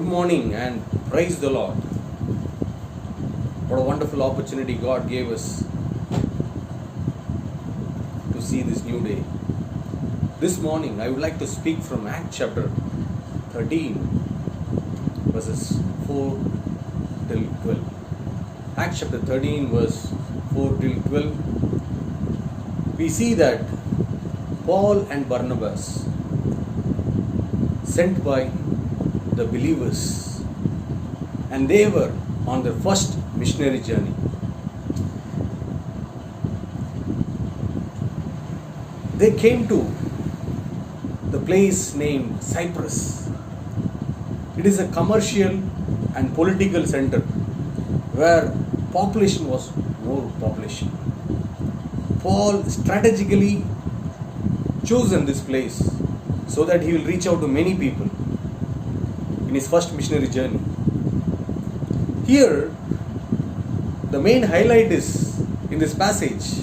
Good morning and praise the Lord. What a wonderful opportunity God gave us to see this new day. This morning I would like to speak from Acts chapter 13 verses 4 till 12. Acts chapter 13 verse 4 till 12. We see that Paul and Barnabas, sent by the believers, and they were on their first missionary journey. They came to the place named Cyprus. It is a commercial and political center where population was more population. Paul strategically chosen this place so that he will reach out to many people in his first missionary journey. Here, the main highlight is in this passage,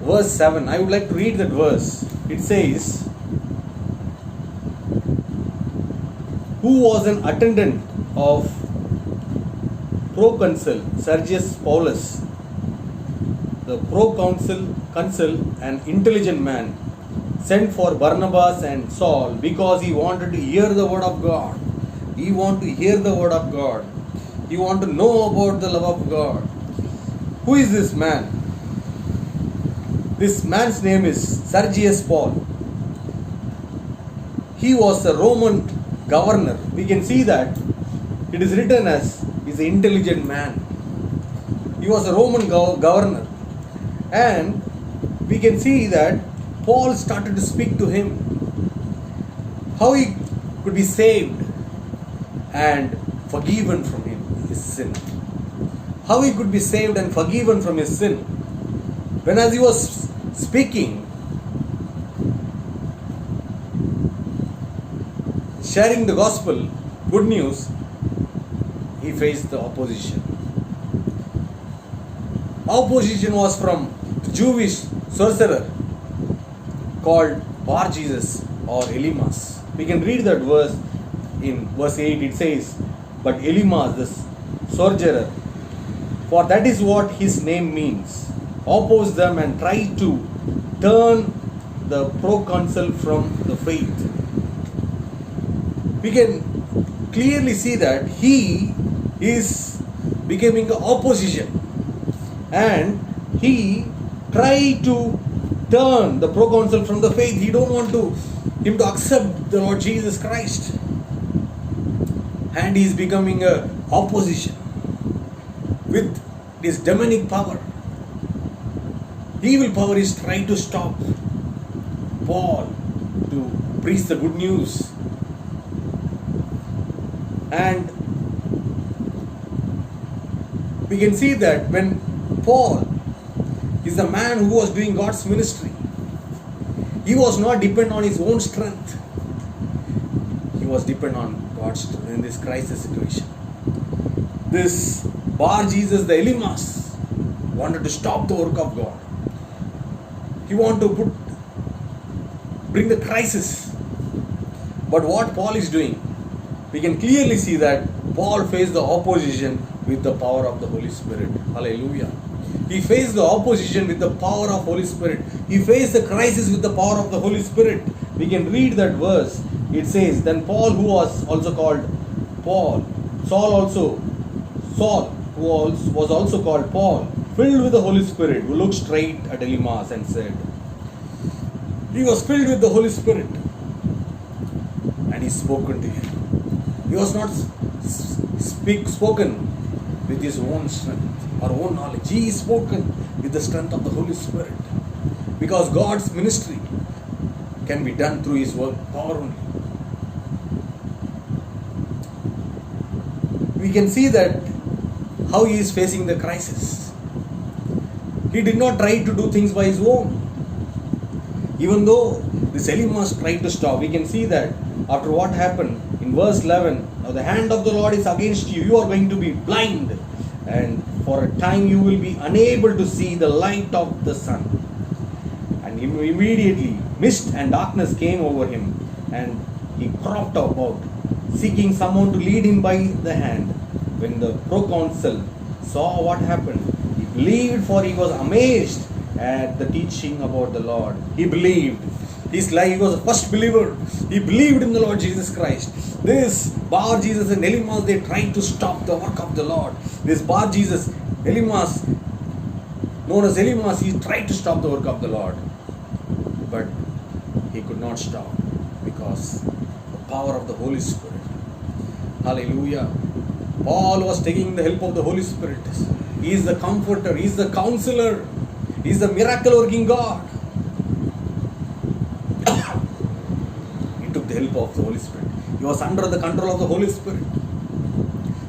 verse 7. I would like to read that verse. It says, who was an attendant of proconsul Sergius Paulus, the proconsul, an intelligent man, sent for Barnabas and Saul because he wanted to hear the word of God. He wanted to hear the word of God. He wanted to know about the love of God. Who is this man? This man's name is Sergius Paul. He was a Roman governor. We can see that it is written as he's an intelligent man. He was a Roman governor. And we can see that Paul started to speak to him how he could be saved and forgiven from his sin. How he could be saved and forgiven from his sin. When as he was speaking, sharing the gospel, good news, he faced the opposition. Opposition was from the Jewish sorcerer called Bar Jesus or Elymas. We can read that verse in verse 8. It says, but Elymas, the sorcerer, for that is what his name means, opposed them and tried to turn the proconsul from the faith. We can clearly see that he is becoming an opposition, and he tried to turn the proconsul from the faith. He don't want him to accept the Lord Jesus Christ, and he is becoming a opposition with this demonic power. Evil power is trying to stop Paul to preach the good news. And we can see that when Paul is the man who was doing God's ministry, he was not dependent on his own strength. He was dependent on God's strength in this crisis situation. This Bar Jesus, the Elymas, wanted to stop the work of God. He wanted to bring the crisis. But what Paul is doing, we can clearly see that Paul faced the opposition with the power of the Holy Spirit. Hallelujah. He faced the opposition with the power of Holy Spirit. He faced the crisis with the power of the Holy Spirit. We can read that verse. It says, then Paul, who was also called Paul, Saul, who was also called Paul, filled with the Holy Spirit, who looked straight at Elymas and said, he was filled with the Holy Spirit, and he spoke unto him. He was not spoken with his own strength or own knowledge. He is spoken with the strength of the Holy Spirit, because God's ministry can be done through his work power only. We can see that how he is facing the crisis. He did not try to do things by his own. Even though this Elymas tried to stop, we can see that after what happened in verse 11, now the hand of the Lord is against you. You are going to be blind, and for a time you will be unable to see the light of the sun. And immediately mist and darkness came over him, and he cropped about, seeking someone to lead him by the hand. When the proconsul saw what happened, he believed, for he was amazed at the teaching about the Lord. He believed. His life, he was the first believer. He believed in the Lord Jesus Christ. This Bar Jesus and Elimas, they tried to stop the work of the Lord. This Bar Jesus, Elimas, known as Elimas, he tried to stop the work of the Lord. But he could not stop because the power of the Holy Spirit. Hallelujah. Paul was taking the help of the Holy Spirit. He is the comforter. He is the counselor. He is the miracle working God. He took the help of the Holy Spirit. He was under the control of the Holy Spirit.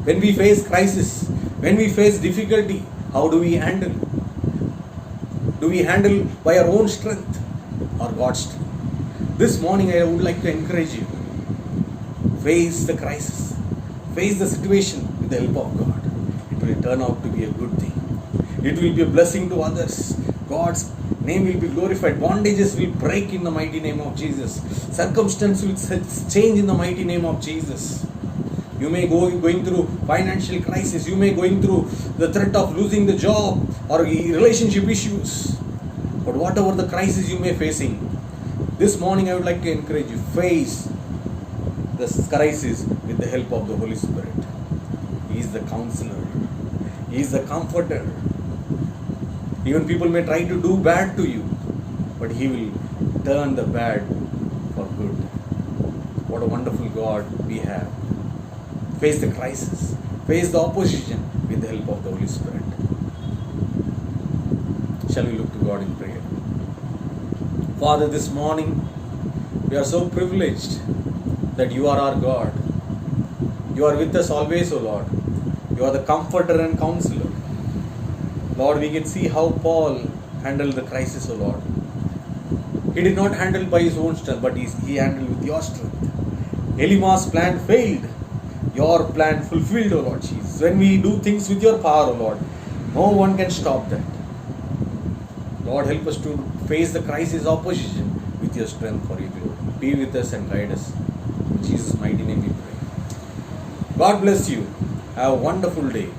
When we face crisis, when we face difficulty, how do we handle? Do we handle by our own strength or God's strength? This morning I would like to encourage you. Face the crisis. Face the situation with the help of God. It will turn out to be a good thing. It will be a blessing to others. God's name will be glorified. Bondages will break in the mighty name of Jesus. Circumstances will change in the mighty name of Jesus. You may going through financial crisis. You may going through the threat of losing the job or relationship issues. But whatever the crisis you may facing, this morning I would like to encourage you. Face the crisis with the help of the Holy Spirit. He is the counselor. He is the comforter. Even people may try to do bad to you, but He will turn the bad for good. What a wonderful God we have. Face the crisis. Face the opposition with the help of the Holy Spirit. Shall we look to God in prayer? Father, this morning we are so privileged that You are our God. You are with us always, O Lord. You are the comforter and counselor. Lord, we can see how Paul handled the crisis, O Lord. He did not handle by his own strength, but he handled with Your strength. Elimas' plan failed. Your plan fulfilled, O Lord Jesus. When we do things with Your power, O Lord, no one can stop that. Lord, help us to face the crisis opposition with Your strength for Your glory. Be with us and guide us. In Jesus' mighty name we pray. God bless you. Have a wonderful day.